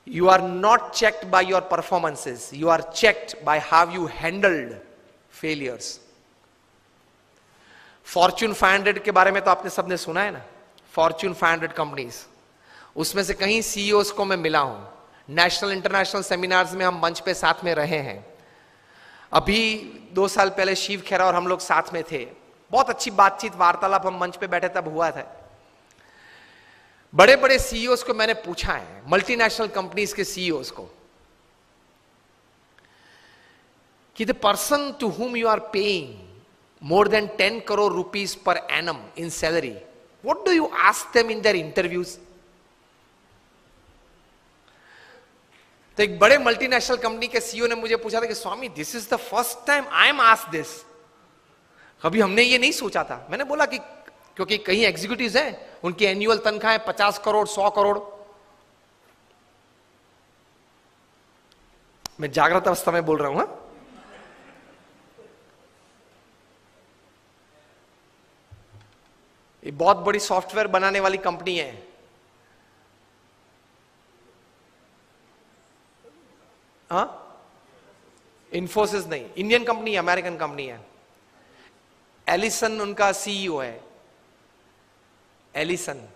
You are not checked by your performances. You are checked by how you handled failures. Fortune 500 के बारे में तो आपने सबने सुना है ना, Fortune 500 कंपनीज, उसमें से कहीं सीईओस को मैं मिला हूं, नेशनल इंटरनेशनल सेमिनार्स में हम मंच पे साथ में रहे हैं। अभी 2 साल पहले शिव खेरा और हम लोग साथ में थे, बहुत अच्छी बातचीत वार्तालाप हम मंच पे बैठे तब हुआ था। बड़े बड़े सीईओस को मैंने पूछा है, मल्टीनेशनल कंपनीज के सीईओस को, कि the person to whom you are paying more than 10 crore rupees per annum in salary, what do you ask them in their interviews? तो एक बड़े मल्टीनेशनल कंपनी के सीईओ ने मुझे पूछा था कि Swami, this is the first time I am asked this, कभी हमने ये नहीं सोचा था। मैंने बोला कि क्योंकि कई एग्जीक्यूटिव्स हैं, उनकी एनुअल तनख्वाह है 50 करोड़ 100 करोड़। मैं जागृत अवस्था में बोल रहा हूं। ये बहुत बड़ी सॉफ्टवेयर बनाने वाली कंपनी है, हाँ, इन्फोसिस नहीं, इंडियन कंपनी, अमेरिकन कंपनी है। एलिसन उनका सीईओ है, एलिसन।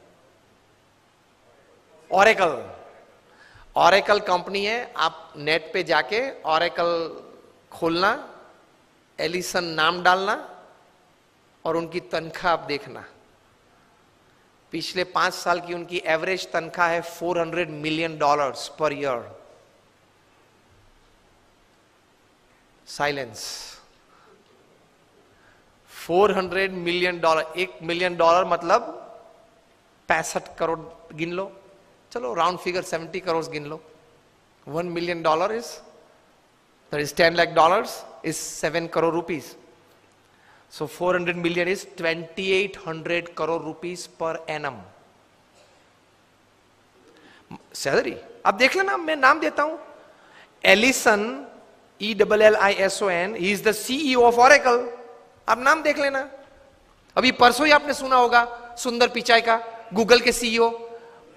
ऑरेकल कंपनी है, आप नेट पे जाके ऑरेकल खोलना, एलिसन नाम डालना और उनकी तनख्वाह आप देखना। पिछले 5 साल की उनकी एवरेज तनख्वाह है $400 million per year. Silence. $400 million, $1 million मतलब 65 करोड़ गिन लो, चलो राउंड फिगर 70 करोड़ गिन लो। $1 million is, that is $10 lakh is 7 crore rupees. So 400 million is 2800 crore rupees per annum salary. अब देख लेना, मैं नाम देता हूं, Allison, ELLISON, he is the CEO of Oracle। अब नाम देख लेना। अभी परसों ही आपने सुना होगा सुंदर पिचाई का, गूगल के सीईओ,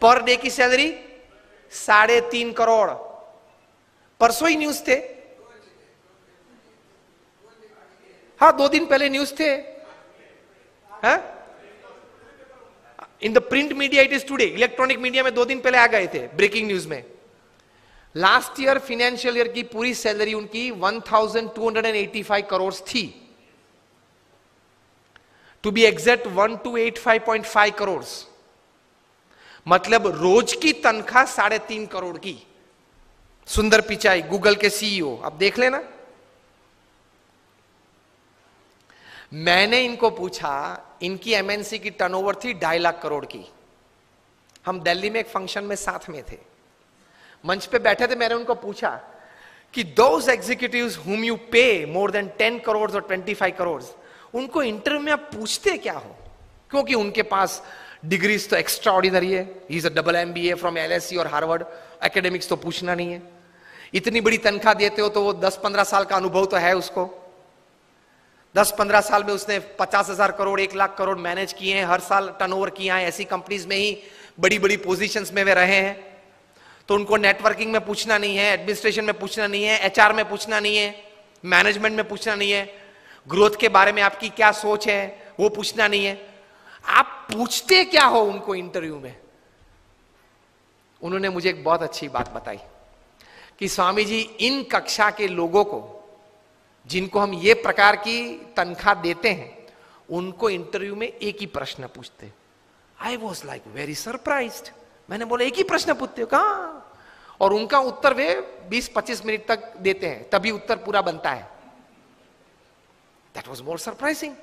पर डे की सैलरी 3.5 करोड़। परसों ही न्यूज थे, हाँ 2 दिन पहले न्यूज थे, in the print media it is today, electronic media में 2 दिन पहले आ गए थे ब्रेकिंग न्यूज में। लास्ट ईयर फाइनेंशियल ईयर की पूरी सैलरी उनकी 1285 करोड़ थी, टू बी एग्जैक्ट 1285.5 करोड़, मतलब रोज की तनख्वाह 3.5 करोड़ की। सुंदर पिचाई, गूगल के सीईओ, अब देख लेना। मैंने इनको पूछा, इनकी एमएनसी की टर्नओवर थी 2.5 लाख करोड़ की। हम दिल्ली में एक फंक्शन में साथ में थे, मंच पे बैठे थे, मैंने उनको पूछा कि दोज एग्जीक्यूटिव्स हुम यू पे मोर देन 10 करोड़ और 25 करोड़, उनको इंटरव्यू में आप पूछते क्या हो? क्योंकि उनके पास डिग्रीज तो एक्स्ट्रा ऑर्डिनरी है, he is a double MBA from LSE और हार्वर्ड, एकेडमिक्स तो पूछना नहीं है। इतनी बड़ी तनख्वाह देते हो तो वो 10-15 साल का अनुभव तो है उसको। 10-15 साल में उसने 50,000 करोड़ 1 लाख करोड़ मैनेज किए हैं, हर साल टर्नओवर किया है, ऐसी कंपनीज में ही बड़ी बड़ी पोजीशंस में वे रहे हैं। तो उनको नेटवर्किंग में पूछना नहीं है, एडमिनिस्ट्रेशन में पूछना नहीं है, HR में पूछना नहीं है, मैनेजमेंट में पूछना नहीं है, ग्रोथ के बारे में आपकी क्या सोच है वो पूछना नहीं है। आप पूछते क्या हो उनको इंटरव्यू में? उन्होंने मुझे एक बहुत अच्छी बात बताई कि स्वामी जी, इन कक्षा के लोगों को जिनको हम ये प्रकार की तनख्वाह देते हैं, उनको इंटरव्यू में एक ही प्रश्न पूछते। I was like very surprised. मैंने बोला एक ही प्रश्न पूछते हो? कहा? और उनका उत्तर वे 20-25 मिनट तक देते हैं, तभी उत्तर पूरा बनता है। That was more surprising.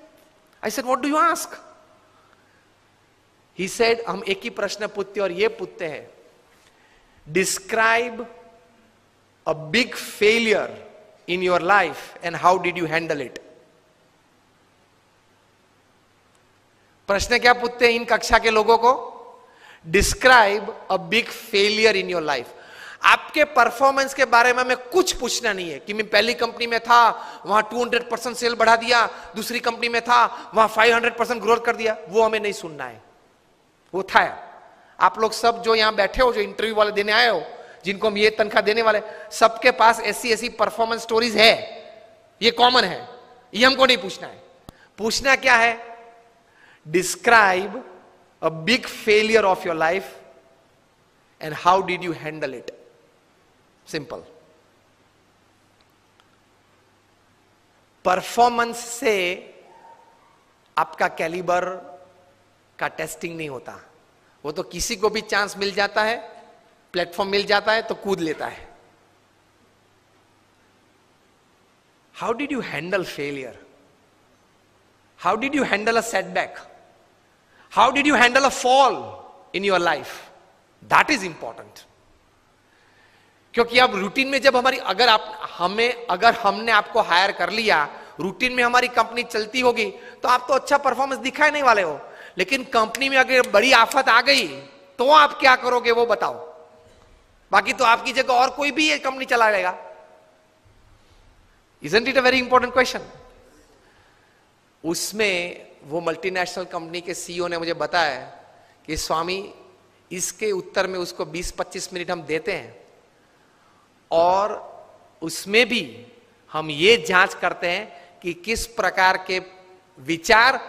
I said what do you ask? He said हम एक ही प्रश्न पूछते और ये पूछते हैं, describe a big failure in your life and how did you handle it? प्रश्न क्या पूछते हैं इन कक्षा के लोगों को? Describe a big failure in your life. आपके परफॉर्मेंस के बारे में हमें कुछ पूछना नहीं है कि मैं पहली कंपनी में था, वहां 200% सेल बढ़ा दिया, दूसरी कंपनी में था, वहां 500% ग्रोथ कर दिया, वो हमें नहीं सुनना है। वो था आप लोग सब जो यहां बैठे हो, जो इंटरव्यू वाले देने आए हो, जिनको हम ये तनख्वाह देने वाले, सबके पास ऐसी ऐसी परफॉर्मेंस स्टोरीज है, ये कॉमन है, ये हमको नहीं पूछना है। पूछना क्या है? Describe a big failure of your life and how did you handle it. Simple. Performance से आपका कैलिबर का टेस्टिंग नहीं होता। वो तो किसी को भी चांस मिल जाता है, प्लेटफॉर्म मिल जाता है तो कूद लेता है। How did you handle failure? How did you handle a setback? How did you handle a fall in your life? That is important. क्योंकि अब रूटीन में जब हमारी, अगर हमने आपको हायर कर लिया, रूटीन में हमारी कंपनी चलती होगी, तो आप तो अच्छा परफॉर्मेंस दिखाए नहीं वाले हो। लेकिन कंपनी में अगर बड़ी आफत आ गई तो आप क्या करोगे वो बताओ। बाकी तो आपकी जगह और कोई भी ये कंपनी चला लेगा। Isn't it a very important question? उसमें वो मल्टीनेशनल कंपनी के सीईओ ने मुझे बताया कि स्वामी, इसके उत्तर में उसको 20-25 मिनट हम देते हैं और उसमें भी हम ये जांच करते हैं कि किस प्रकार के विचार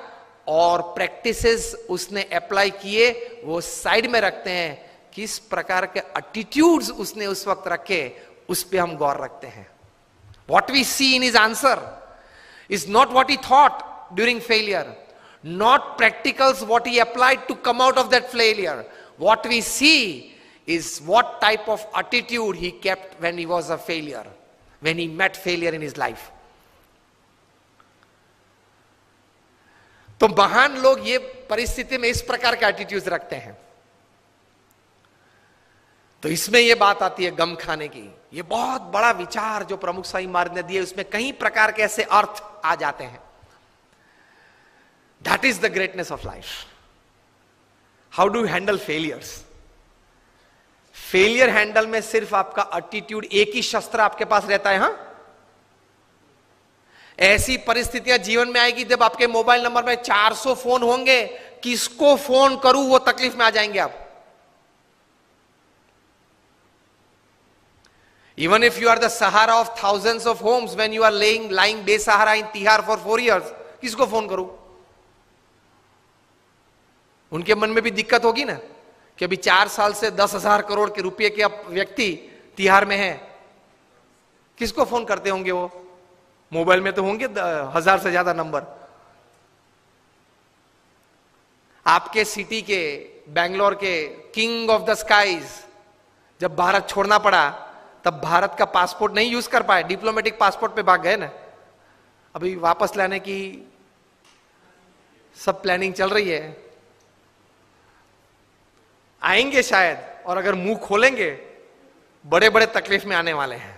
और प्रैक्टिसेस उसने अप्लाई किए, वो साइड में रखते हैं। किस प्रकार के एटीट्यूड्स उसने उस वक्त रखे, उस पर हम गौर रखते हैं। What we see in his answer is not what he thought during failure, not practicals what he applied to come out of that failure. What we see is what type of attitude he kept when he was a failure, when he met failure in his life. तो महान लोग ये परिस्थिति में इस प्रकार के attitudes रखते हैं। तो इसमें यह बात आती है गम खाने की। यह बहुत बड़ा विचार जो प्रमुख स्वामी महाराज ने दिए, उसमें कई प्रकार के ऐसे अर्थ आ जाते हैं। That is the greatness of life. How do you handle failures? Failure handle में सिर्फ आपका एटीट्यूड, एक ही शस्त्र आपके पास रहता है। हां, ऐसी परिस्थितियां जीवन में आएगी जब आपके मोबाइल नंबर में 400 फोन होंगे, किसको फोन करूं वो तकलीफ में आ जाएंगे आप। Even if you are the Sahara of thousands of homes, when you are lying बेसहारा in तिहार for 4 years, किसको फोन करूं? उनके मन में भी दिक्कत होगी ना कि अभी 4 साल से 10,000 करोड़ के रुपए के व्यक्ति तिहार में है, किसको फोन करते होंगे वो? मोबाइल में तो होंगे 1000 से ज्यादा नंबर। आपके सिटी के, बैंगलोर के किंग ऑफ द स्काईज जब भारत छोड़ना पड़ा, तब भारत का पासपोर्ट नहीं यूज कर पाए, डिप्लोमेटिक पासपोर्ट पे भाग गए ना। अभी वापस लाने की सब प्लानिंग चल रही है, आएंगे शायद, और अगर मुंह खोलेंगे बड़े बड़े तकलीफ में आने वाले हैं।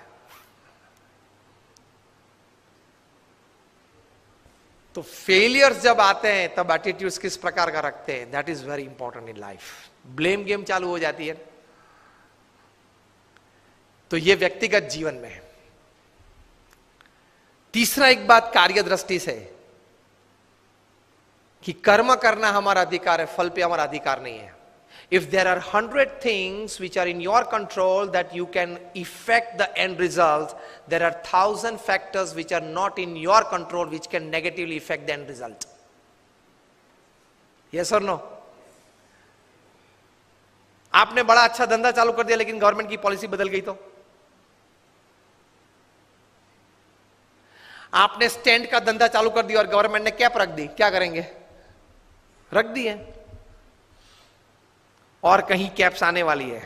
तो फेलियर्स जब आते हैं तब एटीट्यूड्स किस प्रकार का रखते हैं, that is very important in life. Blame game चालू हो जाती है। तो यह व्यक्तिगत जीवन में है। तीसरा एक बात कार्य दृष्टि से कि कर्म करना हमारा अधिकार है, फल पे हमारा अधिकार नहीं है। If there are 100 things which are in your control that you can effect the end result, there are 1000 factors which are not in your control which can negatively effect the end result. Yes और no? आपने बड़ा अच्छा धंधा चालू कर दिया लेकिन government की पॉलिसी बदल गई तो? आपने स्टैंड का धंधा चालू कर दिया और गवर्नमेंट ने कैप रख दी, क्या करेंगे? रख दी है, और कहीं कैप्स आने वाली है।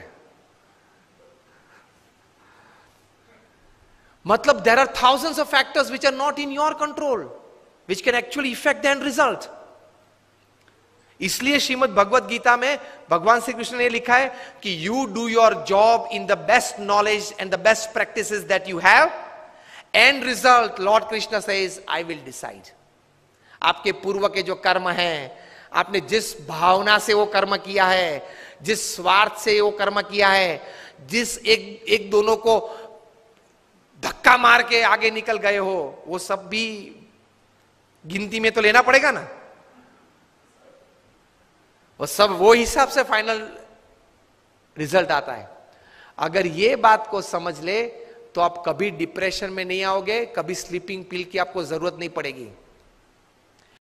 मतलब there are thousands of factors which are not in your control which can actually effect the end result. इसलिए श्रीमद् भगवद गीता में भगवान श्री कृष्ण ने लिखा है कि you do your job in the best knowledge and the best practices that you have, and result Lord Krishna says I will decide. आपके पूर्व के जो कर्म हैं, आपने जिस भावना से वो कर्म किया है, जिस स्वार्थ से वो कर्म किया है, जिस एक दोनों को धक्का मार के आगे निकल गए हो, वो सब भी गिनती में तो लेना पड़ेगा ना। वो सब वो हिसाब से फाइनल रिजल्ट आता है। अगर ये बात को समझ ले तो आप कभी डिप्रेशन में नहीं आओगे, कभी स्लीपिंग पिल की आपको जरूरत नहीं पड़ेगी।